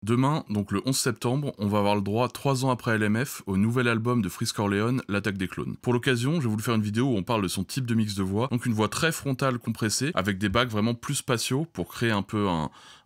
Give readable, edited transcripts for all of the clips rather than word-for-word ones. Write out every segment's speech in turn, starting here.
Demain, donc le 11 septembre, on va avoir le droit, 3 ans après LMF, au nouvel album de Freeze Corleone, L'attaque des clones. Pour l'occasion, j'ai voulu faire une vidéo où on parle de son type de mix de voix, donc une voix très frontale compressée, avec des bacs vraiment plus spatiaux, pour créer un peu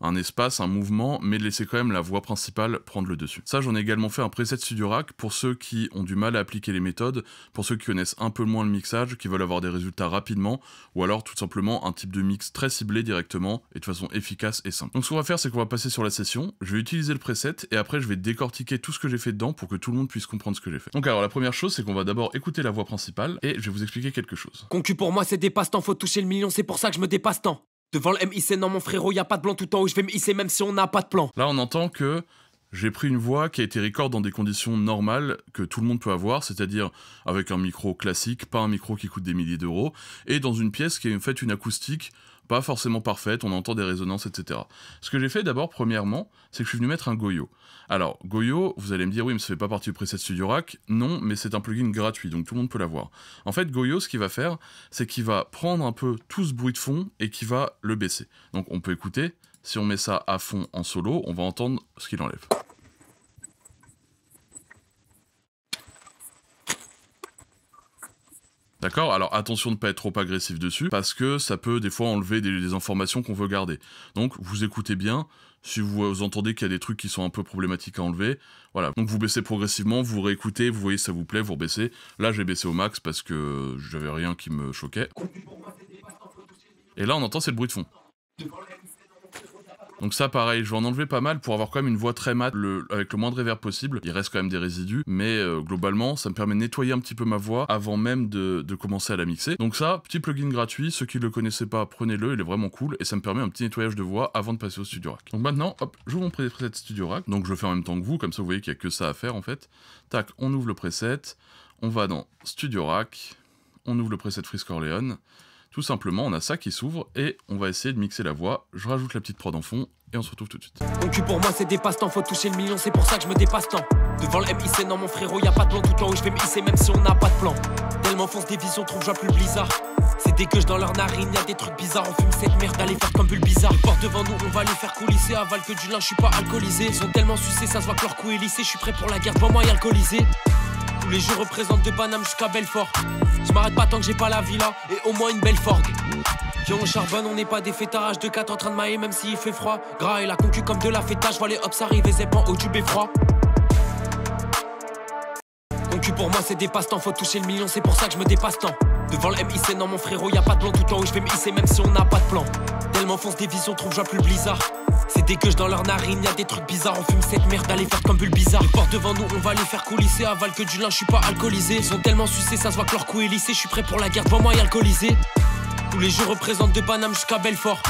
un espace, un mouvement, mais laisser quand même la voix principale prendre le dessus. Ça, j'en ai également fait un preset Studio Rack, pour ceux qui ont du mal à appliquer les méthodes, pour ceux qui connaissent un peu moins le mixage, qui veulent avoir des résultats rapidement, ou alors tout simplement un type de mix très ciblé directement, et de façon efficace et simple. Donc ce qu'on va faire, c'est qu'on va passer sur la session, je vais utiliser le preset, et après je vais décortiquer tout ce que j'ai fait dedans pour que tout le monde puisse comprendre ce que j'ai fait. Donc alors la première chose, c'est qu'on va d'abord écouter la voix principale, et je vais vous expliquer quelque chose. Concu pour moi c'est des passe-temps, faut toucher le million, c'est pour ça que je me dépasse tant. Devant le MIC, non mon frérot, y a pas de blanc tout en haut, je vais me hisser même si on n'a pas de plan. Là on entend que j'ai pris une voix qui a été record dans des conditions normales que tout le monde peut avoir, c'est-à-dire avec un micro classique, pas un micro qui coûte des milliers d'euros, et dans une pièce qui est en fait une acoustique pas forcément parfaite, on entend des résonances, etc. Ce que j'ai fait d'abord, premièrement, c'est que je suis venu mettre un Goyo. Alors, Goyo, vous allez me dire, oui, mais ça fait pas partie du preset Studio Rack. Non, mais c'est un plugin gratuit, donc tout le monde peut l'avoir. En fait, Goyo, ce qu'il va faire, c'est qu'il va prendre un peu tout ce bruit de fond et qu'il va le baisser. Donc on peut écouter, si on met ça à fond en solo, on va entendre ce qu'il enlève. D'accord? Alors attention de ne pas être trop agressif dessus, parce que ça peut des fois enlever des informations qu'on veut garder. Donc vous écoutez bien, si vous entendez qu'il y a des trucs qui sont un peu problématiques à enlever, voilà. Donc vous baissez progressivement, vous réécoutez, vous voyez ça vous plaît, vous rebaissez. Là j'ai baissé au max parce que j'avais rien qui me choquait. Et là on entend c'est le bruit de fond. Donc ça pareil, je vais en enlever pas mal pour avoir quand même une voix très mate, avec le moins de reverb possible. Il reste quand même des résidus, mais globalement ça me permet de nettoyer un petit peu ma voix avant même de commencer à la mixer. Donc ça, petit plugin gratuit, ceux qui ne le connaissaient pas, prenez-le, il est vraiment cool, et ça me permet un petit nettoyage de voix avant de passer au Studio Rack. Donc maintenant, hop, j'ouvre mon preset Studio Rack, donc je le fais en même temps que vous, comme ça vous voyez qu'il n'y a que ça à faire en fait. Tac, on ouvre le preset, on va dans Studio Rack, on ouvre le preset Freeze Corleone. Tout simplement, on a ça qui s'ouvre et on va essayer de mixer la voix. Je rajoute la petite prod en fond et on se retrouve tout de suite. Concu pour moi c'est des passe-temps, faut toucher le million, c'est pour ça que je me dépasse tant. Devant le MIC, non mon frérot, y a pas de blanc tout en haut, je vais me hisser même si on n'a pas de plan. Tellement fonce des visions, trouve joie plus le blizzard. C'est des gueuches dans leurs narines, y'a des trucs bizarres, on fume cette merde, allez faire comme bulle bizarre. Ils portent devant nous, on va les faire coulisser, aval que du lin, je suis pas alcoolisé. Ils sont tellement sucés, ça se voit que leur cou est lissé, je suis prêt pour la guerre, devant moi y'a alcoolisé. Tous les jours représentent de Paname jusqu'à Belfort. Je m'arrête pas tant que j'ai pas la villa et au moins une belle Ford. Yo on charbonne, on n'est pas des fêtards de 4 en train de mailler même s'il fait froid. Gras et la concu comme de la fêtage, vois les hops arriver, zep en haut du beffroi. Concu pour moi c'est des passe-temps, faut toucher le million, c'est pour ça que je me dépasse tant. Devant le MIC, non mon frérot, y a pas de blanc tout en haut, je vais me hisser même si on n'a pas de plan. Tellement fonce des visions, trouve joie plus le blizzard. C'est des gueuches dans leurs narines, y'a des trucs bizarres, on fume cette merde, allez faire comme bulle bizarre. Ils portent devant nous, on va les faire coulisser, aval que du lin, je suis pas alcoolisé. Ils sont tellement sucés, ça se voit que leur cou est lissé, je suis prêt pour la guerre, devant moi y'a alcoolisé. Tous les jours représentent de Paname jusqu'à Belfort.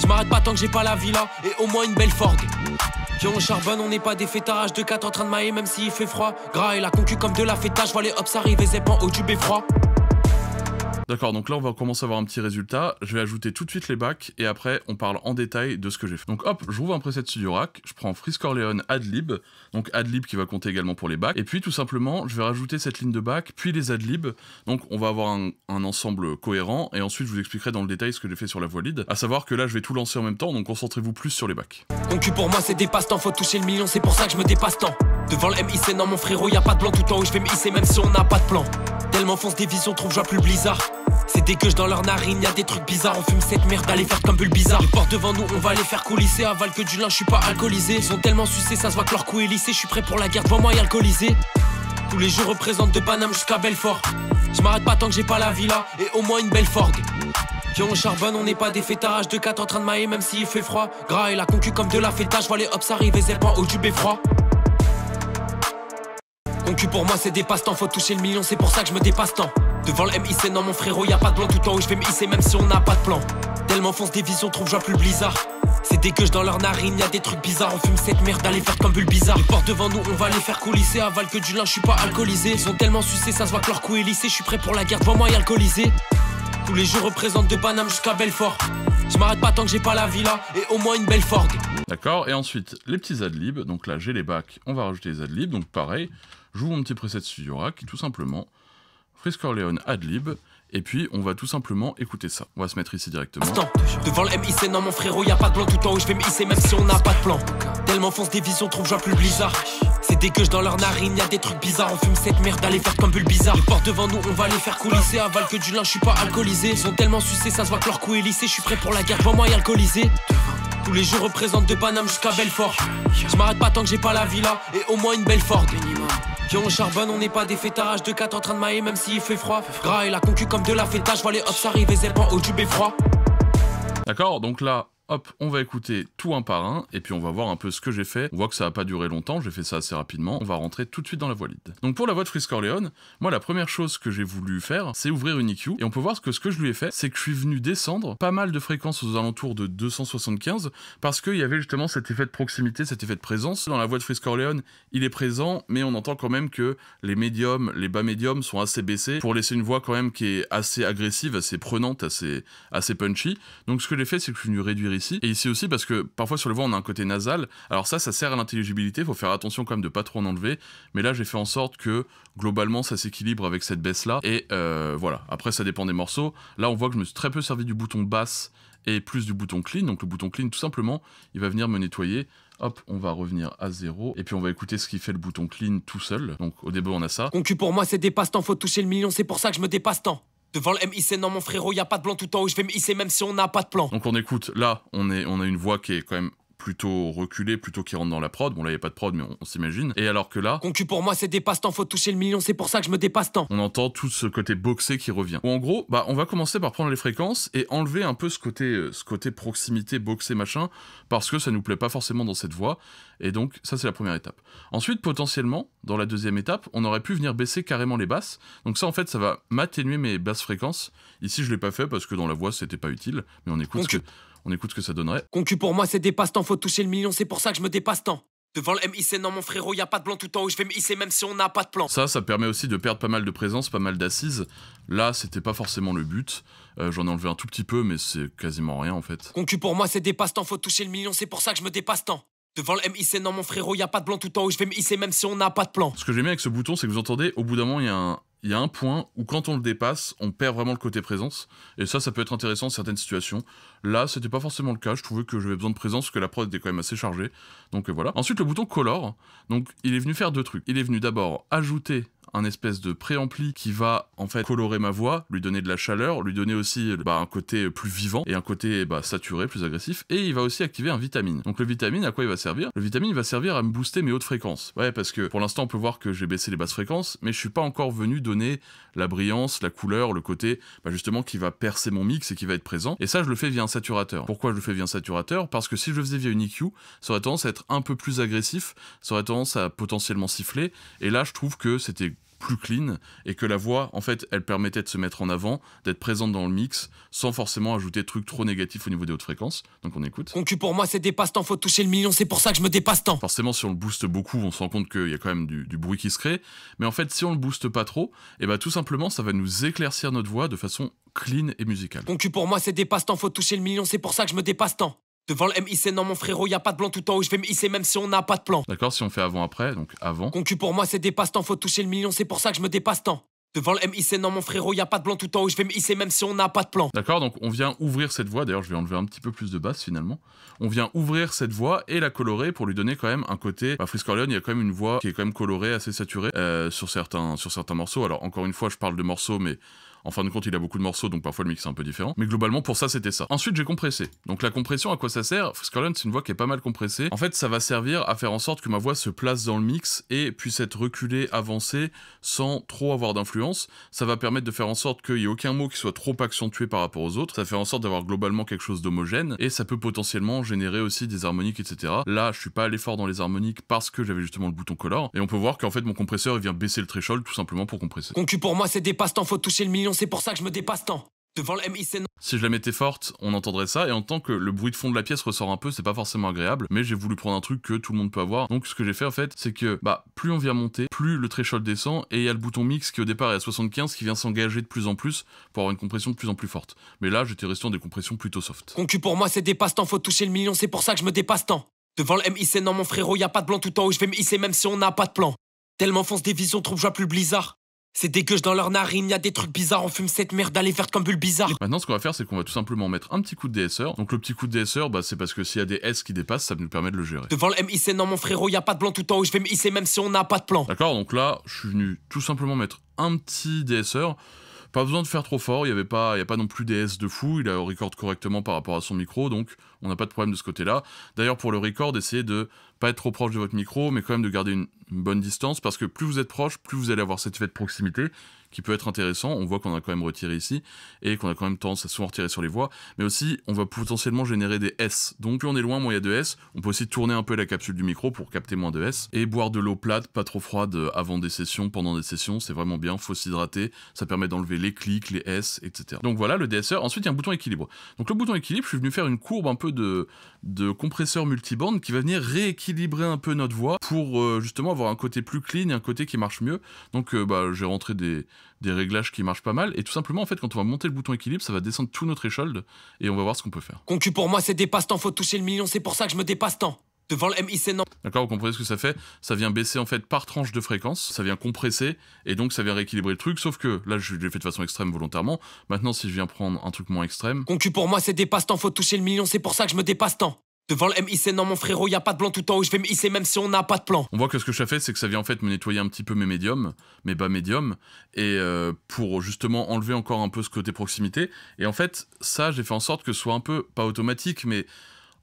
Je m'arrête pas tant que j'ai pas la villa et au moins une belle Ford. Yo on charbonne, on n'est pas des fêtards de 4 en train de mailler même s'il fait froid. Gras et la concu comme de la fêtage, vois les hops arriver, zep en haut du beffroi. D'accord, donc là on va commencer à avoir un petit résultat. Je vais ajouter tout de suite les bacs et après on parle en détail de ce que j'ai fait. Donc hop, j'ouvre un preset Studio Rack, je prends Freeze Corleone Adlib, donc Adlib qui va compter également pour les bacs. Et puis tout simplement, je vais rajouter cette ligne de bacs, puis les Adlib. Donc on va avoir un ensemble cohérent et ensuite je vous expliquerai dans le détail ce que j'ai fait sur la voix lead. À savoir que là je vais tout lancer en même temps, donc concentrez-vous plus sur les bacs. Concu pour moi c'est des passe-temps, faut toucher le million, c'est pour ça que je me dépasse tant. Devant le MIC, non mon frérot, y a pas de blanc tout en haut, je vais me hisser même si on n'a pas de plan. Tellement fonce des visions, trouve joie plus le blizzard. C'est des gueuches dans leurs narines, y'a des trucs bizarres, on fume cette merde, allez faire comme bulle bizarre. Ils portent devant nous, on va les faire coulisser, aval que du lin, je suis pas alcoolisé. Ils sont tellement sucés, ça se voit que leur cou est lissé, je suis prêt pour la guerre, devant moi y'a alcoolisé. Tous les jours représentent de Paname jusqu'à Belfort. Je m'arrête pas tant que j'ai pas la villa et au moins une belle Ford. Yo on charbonne, on n'est pas des fêtards de 4 en train de mailler même s'il fait froid. Gras et la concu comme de la fêtage, vois les hops arriver, zep en haut du beffroi. Concu pour moi c'est des passe-temps, faut toucher le million, c'est pour ça que je me dépasse tant. Devant le MIC, non mon frérot, y a pas de blanc tout en haut, je vais me hisser même si on n'a pas de plan. Tellement fonce des visions, trouve joie plus le blizzard. C'est des gueuches dans leurs narines, y'a des trucs bizarres, on fume cette merde, allez faire comme bulle bizarre. Ils portent devant nous, on va les faire coulisser, aval que du lin, je suis pas alcoolisé. Ils sont tellement sucés, ça se voit que leur cou est lissé, je suis prêt pour la guerre, devant moi y'a alcoolisé. Tous les jours représentent de Paname jusqu'à Belfort. Je m'arrête pas tant que j'ai pas la villa et au moins une belle Ford. D'accord, et ensuite les petits adlibs, donc là j'ai les bacs, on va rajouter les adlibs, donc pareil, j'ouvre mon petit preset Studio Rack, tout simplement, Freeze Corleone Adlib, Et puis on va tout simplement écouter ça. On va se mettre ici directement. Devant le MIC, non mon frérot, y'a pas de blanc tout le temps où je vais me hisser même si on n'a pas de plan. Tellement fonce des visions, trouve joie plus blizzard. C'est dégueulasse dans leurs narines, y'a des trucs bizarres. On fume cette merde, allez faire comme bulle bizarre. Les portes devant nous, on va les faire coulisser. Aval que du linge, je suis pas alcoolisé. Ils sont tellement sucés, ça se voit que leur cou est lissé. Je suis prêt pour la guerre, vois-moi y alcoolisé. Tous les jours représentent de Paname jusqu'à Belfort. Je m'arrête pas tant que j'ai pas la villa et au moins une belle Ford. Qui on charbonne, on n'est pas des fêtards de 4 en train de mailler même s'il fait froid. Gras et la concu comme de la fêtage, je vois les hops arriver, zèlement au tube froid. D'accord, donc là, hop, on va écouter tout un par un, et puis on va voir un peu ce que j'ai fait. On voit que ça va pas durer longtemps, j'ai fait ça assez rapidement. On va rentrer tout de suite dans la voix lead. Donc pour la voix de Frisk Orleans, moi la première chose que j'ai voulu faire, c'est ouvrir une EQ, et on peut voir que ce que je lui ai fait, c'est que je suis venu descendre pas mal de fréquences aux alentours de 275, parce qu'il y avait justement cet effet de proximité, cet effet de présence. Dans la voix de Frisk Orleans, il est présent, mais on entend quand même que les médiums, les bas médiums sont assez baissés, pour laisser une voix quand même qui est assez agressive, assez prenante, assez punchy. Donc ce que j'ai fait, c'est que je suis venu réduire ici, et ici aussi parce que parfois sur les voix on a un côté nasal, alors ça sert à l'intelligibilité, faut faire attention quand même de pas trop en enlever, mais là j'ai fait en sorte que globalement ça s'équilibre avec cette baisse là, et voilà, après ça dépend des morceaux. Là on voit que je me suis très peu servi du bouton basse et plus du bouton clean, donc le bouton clean tout simplement il va venir me nettoyer. Hop, on va revenir à 0, et puis on va écouter ce qui fait le bouton clean tout seul. Donc au début on a ça. Concu pour moi c'est des passe-temps, faut toucher le million, c'est pour ça que je me dépasse tant. Devant le MIC, non mon frérot, y'a pas de blanc tout le temps où je vais me hisser même si on n'a pas de plan. Donc on écoute, là on a une voix qui est quand même plutôt reculée, plutôt qui rentre dans la prod. Bon là il n'y a pas de prod mais on s'imagine. Et alors que là... Concu pour moi c'est des passe-temps, faut toucher le million, c'est pour ça que je me dépasse tant. On entend tout ce côté boxé qui revient. Ou en gros, bah on va commencer par prendre les fréquences et enlever un peu ce côté proximité, boxé, machin, parce que ça nous plaît pas forcément dans cette voix. Et donc ça c'est la première étape. Ensuite potentiellement, dans la deuxième étape, on aurait pu venir baisser carrément les basses. Donc ça en fait ça va m'atténuer mes basses fréquences. Ici je l'ai pas fait parce que dans la voix c'était pas utile, mais on écoute ce que ça donnerait. Concu pour moi c'est des passe-temps, faut toucher le million, c'est pour ça que je me dépasse tant. Devant le MIC, non mon frérot, y'a pas de blanc tout le temps où je vais me hisser même si on n'a pas de plan. Ça permet aussi de perdre pas mal de présence, pas mal d'assises. Là, c'était pas forcément le but. J'en ai enlevé un tout petit peu, mais c'est quasiment rien en fait. Concu pour moi c'est des passe-temps, faut toucher le million, c'est pour ça que je me dépasse tant. Devant le MIC, non mon frérot, y'a pas de blanc tout le temps où je vais me hisser même si on n'a pas de plan. Ce que j'aime bien avec ce bouton, c'est que vous entendez, au bout d'un moment, il y a un point où quand on le dépasse, on perd vraiment le côté présence. Et ça peut être intéressant dans certaines situations. Là, c'était pas forcément le cas. Je trouvais que j'avais besoin de présence, parce que la prod était quand même assez chargée. Donc voilà. Ensuite, le bouton Color. Donc, il est venu faire deux trucs. Il est venu d'abord ajouter un espèce de préampli qui va en fait colorer ma voix, lui donner de la chaleur, lui donner aussi un côté plus vivant et un côté saturé, plus agressif, et il va aussi activer un vitamine. Donc le vitamine, à quoi il va servir? Le vitamine, il va servir à me booster mes hautes fréquences. Ouais, parce que pour l'instant, on peut voir que j'ai baissé les basses fréquences, mais je suis pas encore venu donner la brillance, la couleur, le côté justement qui va percer mon mix et qui va être présent. Et ça, je le fais via un saturateur. Pourquoi je le fais via un saturateur? Parce que si je le faisais via une EQ, ça aurait tendance à être un peu plus agressif, ça aurait tendance à potentiellement siffler, et là, je trouve que c'était plus clean, et que la voix, en fait, elle permettait de se mettre en avant, d'être présente dans le mix, sans forcément ajouter de trucs trop négatifs au niveau des hautes fréquences. Donc on écoute. Concu pour moi c'est des passe-temps, faut toucher le million, c'est pour ça que je me dépasse tant. Forcément, si on le booste beaucoup, on se rend compte qu'il y a quand même du bruit qui se crée, mais en fait, si on le booste pas trop, et tout simplement, ça va nous éclaircir notre voix de façon clean et musicale. Concu pour moi c'est des passe-temps, faut toucher le million, c'est pour ça que je me dépasse tant. Devant le MIC, non mon frérot, y'a pas de blanc tout le temps où je vais me hisser même si on n'a pas de plan. D'accord, si on fait avant-après, donc avant. Concu pour moi c'est des passe-temps, faut toucher le million, c'est pour ça que je me dépasse tant. Devant le MIC, non mon frérot, y'a pas de blanc tout le temps où je vais me hisser même si on n'a pas de plan. D'accord, donc on vient ouvrir cette voix, d'ailleurs je vais enlever un petit peu plus de basse finalement. On vient ouvrir cette voix et la colorer pour lui donner quand même un côté... Frisk Orleans, il y a quand même une voix qui est quand même colorée, assez saturée sur certains morceaux. Alors encore une fois, je parle de morceaux, mais... En fin de compte, il a beaucoup de morceaux, donc parfois le mix est un peu différent. Mais globalement, pour ça, c'était ça. Ensuite, j'ai compressé. Donc la compression, à quoi ça sert? Frisk Orleans, c'est une voix qui est pas mal compressée. En fait, ça va servir à faire en sorte que ma voix se place dans le mix et puisse être reculée, avancée, sans trop avoir d'influence. Ça va permettre de faire en sorte qu'il n'y ait aucun mot qui soit trop accentué par rapport aux autres. Ça fait en sorte d'avoir globalement quelque chose d'homogène. Et ça peut potentiellement générer aussi des harmoniques, etc. Là, je suis pas allé fort dans les harmoniques parce que j'avais justement le bouton color. Et on peut voir qu'en fait, mon compresseur, il vient baisser le threshold tout simplement pour compresser. Concu pour moi, c'est des passe-temps, faut toucher le million, c'est pour ça que je me dépasse tant. Devant le MIC, non. Si je la mettais forte, on entendrait ça, et en tant que le bruit de fond de la pièce ressort un peu, c'est pas forcément agréable, mais j'ai voulu prendre un truc que tout le monde peut avoir. Donc ce que j'ai fait en fait, c'est que plus on vient monter, plus le threshold descend, et il y a le bouton mix qui au départ est à 75 qui vient s'engager de plus en plus pour avoir une compression de plus en plus forte. Mais là, j'étais resté dans des compressions plutôt soft. Concu pour moi, c'est des passe-temps, faut toucher le million, c'est pour ça que je me dépasse tant. Devant le MIC, non mon frérot, y'a pas de blanc tout le temps où je vais me hisser même si on n'a pas de plan. Tellement fonce des visions, trouve joie plus blizzard. C'est dégueu dans leur narine, y a des trucs bizarres, on fume cette merde, elle est verte comme bulle bizarre. Maintenant, ce qu'on va faire, c'est qu'on va tout simplement mettre un petit coup de DSR. Donc le petit coup de DSR, bah, c'est parce que s'il y a des S qui dépassent, ça nous permet de le gérer. Devant le MIC, non mon frérot, y a pas de blanc tout en haut, je vais me hisser même si on n'a pas de plan. D'accord, donc là, je suis venu tout simplement mettre un petit DSR. Pas besoin de faire trop fort, il n'y a pas non plus des S de fou, il record correctement par rapport à son micro, donc on n'a pas de problème de ce côté-là. D'ailleurs, pour le record, essayez de pas être trop proche de votre micro, mais quand même de garder une bonne distance, parce que plus vous êtes proche, plus vous allez avoir cet effet de proximité, qui peut être intéressant. On voit qu'on a quand même retiré ici, et qu'on a quand même tendance à souvent retirer sur les voix, mais aussi, on va potentiellement générer des S. Donc plus on est loin, moins il y a de S. On peut aussi tourner un peu la capsule du micro pour capter moins de S, et boire de l'eau plate, pas trop froide avant des sessions, pendant des sessions, c'est vraiment bien, faut s'hydrater, ça permet d'enlever les clics, les S, etc. Donc voilà le DSR. Ensuite, il y a un bouton équilibre. Donc le bouton équilibre, je suis venu faire une courbe un peu de compresseur multiband qui va venir rééquilibrer un peu notre voix pour justement avoir un côté plus clean et un côté qui marche mieux. Donc j'ai rentré des réglages qui marchent pas mal, et tout simplement en fait quand on va monter le bouton équilibre, ça va descendre tout notre threshold et on va voir ce qu'on peut faire. Concu pour moi c'est des passe-temps, faut toucher le million, c'est pour ça que je me dépasse tant. Devant le MIC, non. D'accord, vous comprenez ce que ça fait? Ça vient baisser en fait par tranche de fréquence, ça vient compresser, et donc ça vient rééquilibrer le truc, sauf que là je l'ai fait de façon extrême volontairement. Maintenant si je viens prendre un truc moins extrême... Concu pour moi c'est des passe-temps, faut toucher le million, c'est pour ça que je me dépasse tant. Devant le MIC, non mon frérot, y a pas de blanc tout en haut, je vais me hisser même si on n'a pas de plan. On voit que ce que ça fait, c'est que ça vient en fait me nettoyer un petit peu mes médiums, mes bas médiums, et pour justement enlever encore un peu ce côté proximité. Et en fait, ça, j'ai fait en sorte que ce soit un peu, pas automatique, mais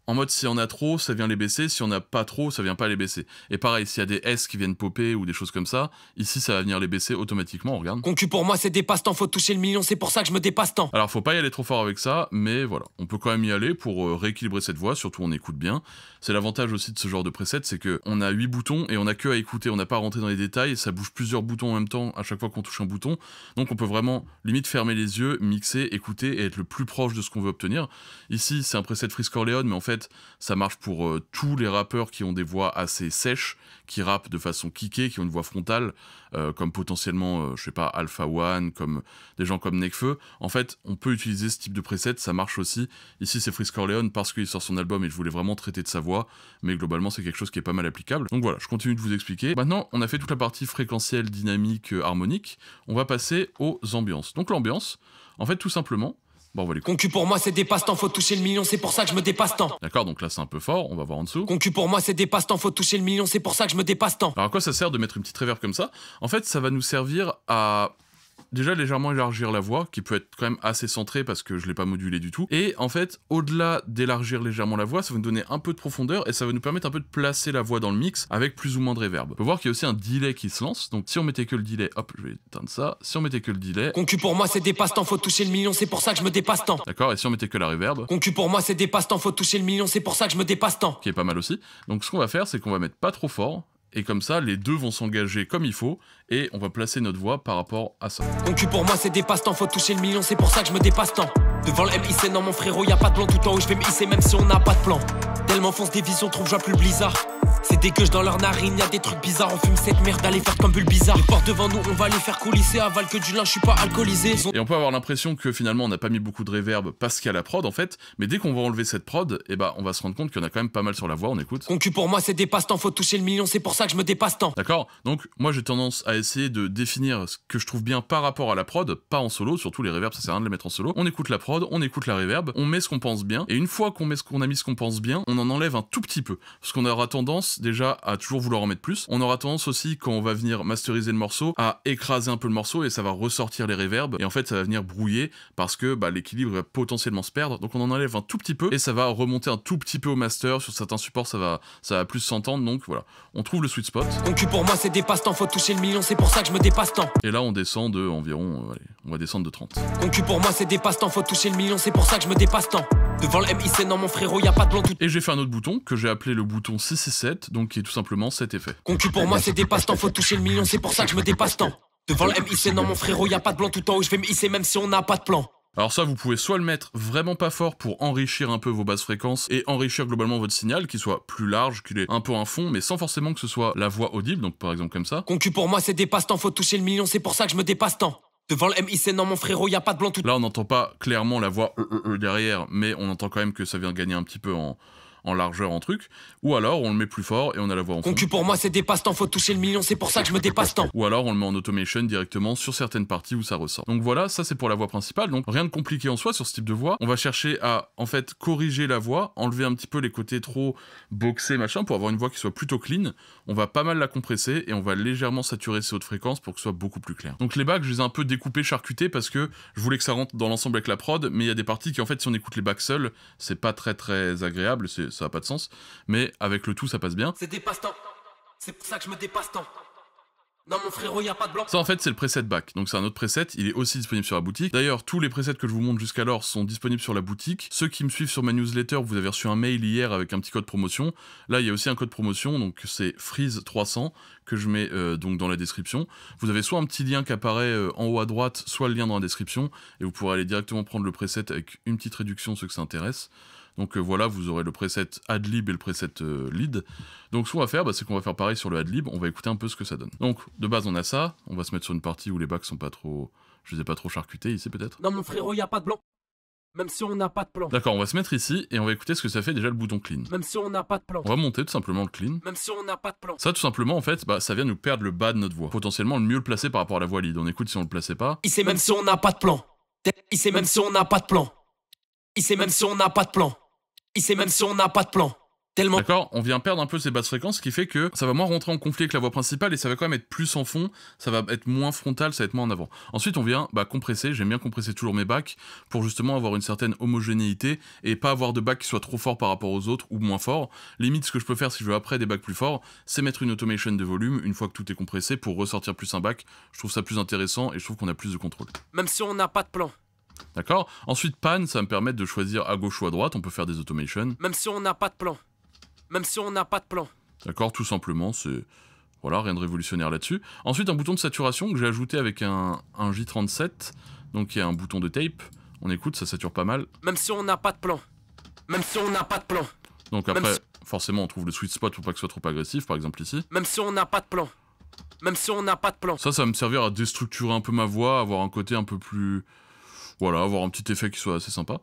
en mode si on a trop, ça vient les baisser, si on a pas trop, ça vient pas les baisser. Et pareil, s'il y a des S qui viennent popper ou des choses comme ça, ici ça va venir les baisser automatiquement, on regarde. Concu pour moi c'est des passe-temps, faut toucher le million, c'est pour ça que je me dépasse tant. Alors faut pas y aller trop fort avec ça, mais voilà, on peut quand même y aller pour rééquilibrer cette voix, surtout on écoute bien. C'est l'avantage aussi de ce genre de preset, c'est que on a 8 boutons et on a que à écouter, on n'a pas à rentrer dans les détails, ça bouge plusieurs boutons en même temps à chaque fois qu'on touche un bouton, donc on peut vraiment limite fermer les yeux, mixer, écouter et être le plus proche de ce qu'on veut obtenir. Ici c'est un preset Frisk Orleans, mais en fait ça marche pour tous les rappeurs qui ont des voix assez sèches, qui rappent de façon kickée, qui ont une voix frontale, comme potentiellement, je sais pas, Alpha One, comme des gens comme Nekfeu. En fait, on peut utiliser ce type de preset, ça marche aussi. Ici, c'est Frisk Orleans parce qu'il sort son album et je voulais vraiment traiter de sa voix, mais globalement, c'est quelque chose qui est pas mal applicable. Donc voilà, je continue de vous expliquer. Maintenant, on a fait toute la partie fréquentielle, dynamique, harmonique. On va passer aux ambiances. Donc l'ambiance, en fait, tout simplement, bon, on va les... Concu pour moi c'est des passe-temps, faut toucher le million, c'est pour ça que je me dépasse tant. D'accord, donc là c'est un peu fort, on va voir en dessous. Concu pour moi c'est des passe-temps, faut toucher le million, c'est pour ça que je me dépasse tant. Alors à quoi ça sert de mettre une petite reverb comme ça? En fait, ça va nous servir à... déjà légèrement élargir la voix, qui peut être quand même assez centrée parce que je l'ai pas modulé du tout. Et en fait, au-delà d'élargir légèrement la voix, ça va nous donner un peu de profondeur et ça va nous permettre un peu de placer la voix dans le mix avec plus ou moins de reverb. On peut voir qu'il y a aussi un delay qui se lance. Donc si on mettait que le delay, hop, je vais éteindre ça. Si on mettait que le delay... Concu pour moi c'est des passe-temps, faut toucher le million, c'est pour ça que je me dépasse tant. D'accord, et si on mettait que la reverb... Concu pour moi c'est des passe-temps, faut toucher le million, c'est pour ça que je me dépasse tant. Qui est pas mal aussi. Donc ce qu'on va faire, c'est qu'on va mettre pas trop fort. Et comme ça, les deux vont s'engager comme il faut, et on va placer notre voix par rapport à ça. Concu pour moi c'est des passe-temps, faut toucher le million, c'est pour ça que je me dépasse tant. Devant le MIC, non mon frérot, y a pas de blanc tout en haut, je vais me hisser même si on n'a pas de plan. Tellement fonce des visions, trouve joie plus blizzard. C'est dégueu dans leur narine, y a des trucs bizarres, on fume cette merde, allez faire comme bulle bizarre. Les portes devant nous, on va les faire coulisser, aval que du lin, je suis pas alcoolisé. Et on peut avoir l'impression que finalement on n'a pas mis beaucoup de reverb parce qu'il y a la prod en fait, mais dès qu'on va enlever cette prod, et bah on va se rendre compte qu'il y en a quand même pas mal sur la voix, on écoute. Concu pour moi c'est des passe-temps, faut toucher le million, c'est pour ça que je me dépasse tant. D'accord? Donc moi j'ai tendance à essayer de définir ce que je trouve bien par rapport à la prod, pas en solo, surtout les reverbs ça sert à rien de les mettre en solo. On écoute la prod, on écoute la reverb, on met ce qu'on pense bien, et une fois qu'on a mis ce qu'on pense bien, on en enlève un tout petit peu, parce qu'on aura tendance déjà à toujours vouloir en mettre plus. On aura tendance aussi, quand on va venir masteriser le morceau, à écraser un peu le morceau et ça va ressortir les reverbs et en fait ça va venir brouiller parce que l'équilibre va potentiellement se perdre, donc on en enlève un tout petit peu et ça va remonter un tout petit peu au master. Sur certains supports ça va plus s'entendre, donc voilà, on trouve le sweet spot. Concu pour moi c'est des passe-temps, faut toucher le million, c'est pour ça que je me dépasse tant. Et là on descend de environ, allez, on va descendre de 30. Concu pour moi c'est des passe-temps, faut toucher le million, c'est pour ça que je me dépasse tant. Devant le MIC, non mon frérot, y a pas de blanc tout. Et j'ai fait un autre bouton que j'ai appelé le bouton 667, donc qui est tout simplement cet effet. Concu pour moi c'est des passe-temps, faut toucher le million, c'est pour ça que je me dépasse tant. Devant le MIC, non mon frérot, y a pas de blanc tout en haut, je vais me hisser même si on n'a pas de plan. Alors ça, vous pouvez soit le mettre vraiment pas fort pour enrichir un peu vos basses fréquences et enrichir globalement votre signal, qu'il soit plus large, qu'il ait un peu un fond, mais sans forcément que ce soit la voix audible, donc par exemple comme ça. Concu pour moi c'est des passe-temps, faut toucher le million, c'est pour ça que je me dépasse tant. Devant le MIC, non mon frérot, y a pas de blanc tout. Là on n'entend pas clairement la voix derrière, mais on entend quand même que ça vient gagner un petit peu en largeur, en truc, ou alors on le met plus fort et on a la voix en fond. Concu pour moi c'est des passe-temps, faut toucher le million, c'est pour ça que je me dépasse tant. Ou alors on le met en automation directement sur certaines parties où ça ressort. Donc voilà, ça c'est pour la voix principale, donc rien de compliqué en soi sur ce type de voix. On va chercher à en fait corriger la voix, enlever un petit peu les côtés trop boxés machin pour avoir une voix qui soit plutôt clean. On va pas mal la compresser et on va légèrement saturer ses hautes fréquences pour que ce soit beaucoup plus clair. Donc les bacs, je les ai un peu découpés, charcutés parce que je voulais que ça rentre dans l'ensemble avec la prod, mais il y a des parties qui en fait si on écoute les bacs seuls, c'est pas très agréable, ça a pas de sens, mais avec le tout ça passe bien. C'est des passe-temps, c'est pour ça que je me dépasse tant. Non mon frérot, y a pas de blanc. Ça en fait c'est le preset back, donc c'est un autre preset, il est aussi disponible sur la boutique. D'ailleurs tous les presets que je vous montre jusqu'alors sont disponibles sur la boutique. Ceux qui me suivent sur ma newsletter, vous avez reçu un mail hier avec un petit code promotion. Là il y a aussi un code promotion, donc c'est Freeze300 que je mets donc dans la description. Vous avez soit un petit lien qui apparaît en haut à droite, soit le lien dans la description, et vous pourrez aller directement prendre le preset avec une petite réduction ceux que ça intéresse. Donc voilà, vous aurez le preset Adlib et le preset lead. Donc ce qu'on va faire, c'est qu'on va faire pareil sur le Adlib, on va écouter un peu ce que ça donne. Donc de base on a ça, on va se mettre sur une partie où les bacs sont pas trop... Je les ai pas trop charcutés ici peut-être. Non mon frérot, y a pas de blanc. Même si on n'a pas de plan. D'accord, on va se mettre ici et on va écouter ce que ça fait déjà le bouton clean. Même si on n'a pas de plan. On va monter tout simplement le clean. Même si on n'a pas de plan. Ça tout simplement en fait, ça vient nous perdre le bas de notre voix. Potentiellement le mieux le placer par rapport à la voix lead. On écoute si on le plaçait pas. Il sait même si on n'a pas de plan. Il sait même si on n'a pas de plan. Il sait même si on n'a pas de plan. Il sait même si on n'a pas de plan. Tellement... D'accord, on vient perdre un peu ces basses fréquences, ce qui fait que ça va moins rentrer en conflit avec la voix principale et ça va quand même être plus en fond, ça va être moins frontal, ça va être moins en avant. Ensuite on vient compresser, j'aime bien compresser toujours mes bacs pour justement avoir une certaine homogénéité et pas avoir de bacs qui soient trop forts par rapport aux autres ou moins forts. Limite ce que je peux faire si je veux après des bacs plus forts, c'est mettre une automation de volume une fois que tout est compressé pour ressortir plus un bac. Je trouve ça plus intéressant et je trouve qu'on a plus de contrôle. Même si on n'a pas de plan. D'accord. Ensuite pan, ça va me permettre de choisir à gauche ou à droite, on peut faire des automations. Même si on n'a pas de plan. Même si on n'a pas de plan. D'accord, tout simplement, c'est... Voilà, rien de révolutionnaire là-dessus. Ensuite, un bouton de saturation que j'ai ajouté avec un J37, donc il y a un bouton de tape. On écoute, ça sature pas mal. Même si on n'a pas de plan. Même si on n'a pas de plan. Donc après, forcément, on trouve le sweet spot pour pas que ce soit trop agressif, par exemple ici. Même si on n'a pas de plan. Même si on n'a pas de plan. Ça va me servir à déstructurer un peu ma voix, avoir un côté un peu plus... Voilà, avoir un petit effet qui soit assez sympa.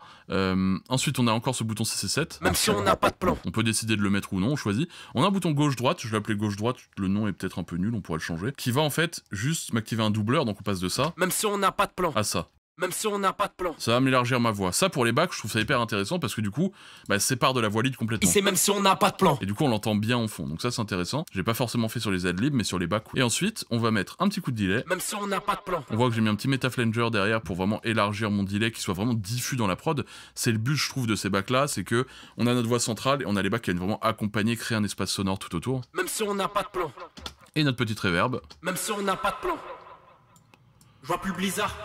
Ensuite, on a encore ce bouton CC7. Même si on n'a pas de plan. On peut décider de le mettre ou non, on choisit. On a un bouton gauche-droite, je l'ai appelé gauche-droite, le nom est peut-être un peu nul, on pourrait le changer. Qui va en fait juste m'activer un doubleur, donc on passe de ça... Même si on n'a pas de plan. ...à ça. Même si on n'a pas de plan. Ça va m'élargir ma voix. Ça, pour les bacs, je trouve ça hyper intéressant parce que du coup, sépare de la voix lead complètement. Il sait même si on n'a pas de plan. Et du coup, on l'entend bien en fond. Donc ça, c'est intéressant. J'ai pas forcément fait sur les adlibs, mais sur les bacs. Oui. Et ensuite, on va mettre un petit coup de delay. Même si on n'a pas de plan. On voit que j'ai mis un petit metaflanger derrière pour vraiment élargir mon delay, qui soit vraiment diffus dans la prod. C'est le but, je trouve, de ces bacs-là, c'est que on a notre voix centrale et on a les bacs qui viennent vraiment accompagner, créer un espace sonore tout autour. Même si on n'a pas de plan. Et notre petite reverb. Même si on n'a pas de plan. Je vois plus Blizzard.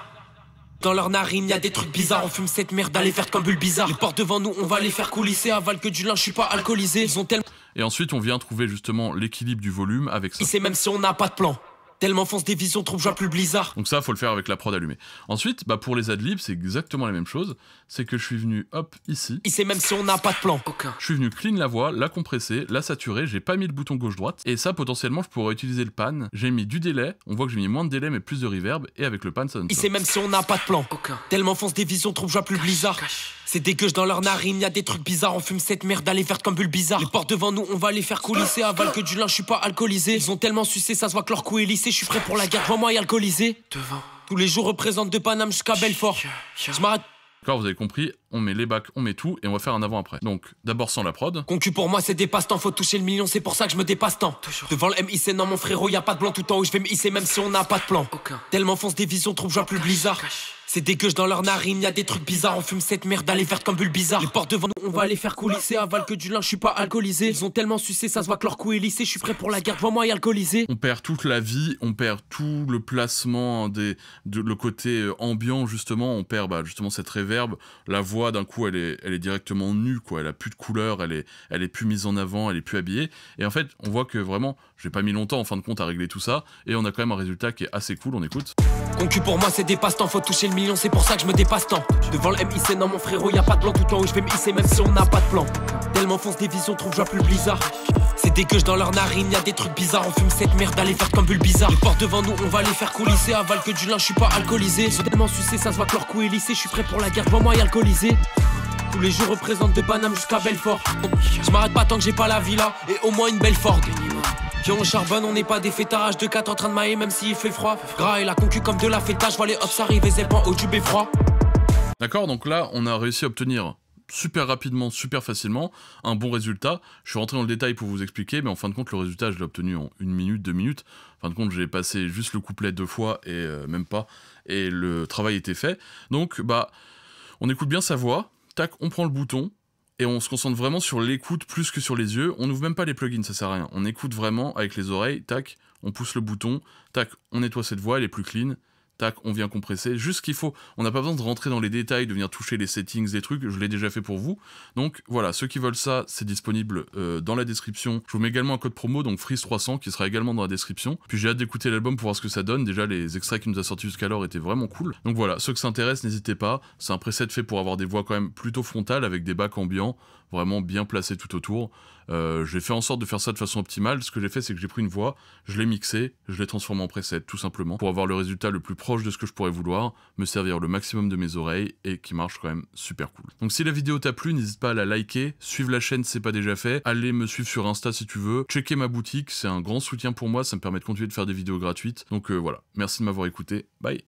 Dans leurs narines, y a des trucs bizarres. On fume cette merde, allez faire comme bulle bizarre. Les portes devant nous, on va les faire coulisser. Aval que du linge, je suis pas alcoolisé. Ils ont tellement... Et ensuite, on vient trouver justement l'équilibre du volume avec ça. Il sait même si on n'a pas de plan. Tellement fonce des visions, trouve, je vois plus Blizzard. Donc ça, faut le faire avec la prod allumée. Ensuite, pour les adlibs, c'est exactement la même chose. C'est que je suis venu, hop, ici. Il sait même si on n'a pas de plan. Aucun. Je suis venu clean la voix, la compresser, la saturer. J'ai pas mis le bouton gauche-droite. Et ça, potentiellement, je pourrais utiliser le pan. J'ai mis du délai. On voit que j'ai mis moins de délai, mais plus de reverb. Et avec le pan, ça donne Il ça. sait même si on n'a pas de plan. Aucun. Tellement fonce des visions, trouve, je vois plus Blizzard. C'est dégueulasse dans leurs narines, y a des trucs bizarres. On fume cette merde, allez verte comme bulle bizarre. Les portes devant nous, on va les faire coulisser. Aval que du linge, je suis pas alcoolisé. Ils ont tellement sucé, ça se voit que leur cou est lissé. Je suis prêt pour la guerre, vois-moi y alcoolisé. Devant. Tous les jours représente de Paname jusqu'à Belfort. Je m'arrête. D'accord, vous avez compris, on met les bacs, on met tout, et on va faire un avant-après. Donc, d'abord sans la prod. Concu pour moi, c'est des passe-temps, faut toucher le million, c'est pour ça que je me dépasse tant. Devant le MIC, non mon frérot, y a pas de blanc tout en haut, je vais me hisser même si on n'a pas de plan. Aucun. Tellement fonce des visions, trouve, je vois plus Blizzard. C'est dégueulasse dans leurs narines, y a des trucs bizarres. On fume cette merde, allez verte comme bulle bizarre. Les portes devant nous, on va les faire coulisser. Aval que du linge, je suis pas alcoolisé. Ils ont tellement sucé, ça se voit que leur cou est lissé. Je suis prêt pour la guerre, vois-moi y alcoolisé. On perd toute la vie, on perd tout le placement, le côté ambiant justement. On perd justement cette reverb. La voix d'un coup, elle est directement nue, quoi. Elle a plus de couleur, elle est plus mise en avant, elle est plus habillée. Et en fait, on voit que vraiment, j'ai pas mis longtemps en fin de compte à régler tout ça. Et on a quand même un résultat qui est assez cool, on écoute. Concu pour moi, c'est des passe-temps, faut toucher le million, c'est pour ça que je me dépasse tant. Devant le MIC, non mon frérot, y a pas de blanc tout en haut, je vais me hisser même si on n'a pas de plan. Tellement fonce des visions, trouve, je vois plus Blizzard. C'est dégueulasse dans leurs narines, y a des trucs bizarres. On fume cette merde, allez faire comme bulle bizarre. Les portes devant nous, on va les faire coulisser. Aval que du linge, je suis pas alcoolisé. Ils ont tellement sucé, ça se voit que leur cou est lissé. Je suis prêt pour la guerre, vois-moi y alcoolisé. Tous les jours représentent de Paname jusqu'à Belfort. Je m'arrête pas tant que j'ai pas la villa et au moins une belle Ford. Qui on charbonne, on n'est pas des fêtards de 4 en train de mailler même s'il fait froid. Gras et la concu comme de la fêtage, je vois les hops arriver, c'est pas au du beffroi. D'accord, donc là, on a réussi à obtenir super rapidement, super facilement, un bon résultat. Je suis rentré dans le détail pour vous expliquer, mais en fin de compte, le résultat, je l'ai obtenu en 1 minute, 2 minutes. En fin de compte, j'ai passé juste le couplet 2 fois, et même pas, et le travail était fait. Donc, bah, on écoute bien sa voix, tac, on prend le bouton, et on se concentre vraiment sur l'écoute plus que sur les yeux. On n'ouvre même pas les plugins, ça sert à rien. On écoute vraiment avec les oreilles, tac, on pousse le bouton, tac, on nettoie cette voix, elle est plus clean. Tac, on vient compresser, juste ce qu'il faut. On n'a pas besoin de rentrer dans les détails, de venir toucher les settings, des trucs, je l'ai déjà fait pour vous. Donc voilà, ceux qui veulent ça, c'est disponible dans la description. Je vous mets également un code promo, donc Freeze300, qui sera également dans la description. Puis j'ai hâte d'écouter l'album pour voir ce que ça donne. Déjà, les extraits qu'il nous a sortis jusqu'alors étaient vraiment cool. Donc voilà, ceux que ça intéresse, n'hésitez pas. C'est un preset fait pour avoir des voix quand même plutôt frontales, avec des backs ambiants, vraiment bien placés tout autour. J'ai fait en sorte de faire ça de façon optimale. Ce que j'ai fait, c'est que j'ai pris une voix, je l'ai mixée, je l'ai transformée en preset, tout simplement, pour avoir le résultat le plus proche de ce que je pourrais vouloir, me servir le maximum de mes oreilles, et qui marche quand même super cool. Donc si la vidéo t'a plu, n'hésite pas à la liker, suivre la chaîne si c'est pas déjà fait, allez me suivre sur Insta si tu veux, checker ma boutique, c'est un grand soutien pour moi, ça me permet de continuer de faire des vidéos gratuites. Donc voilà, merci de m'avoir écouté, bye.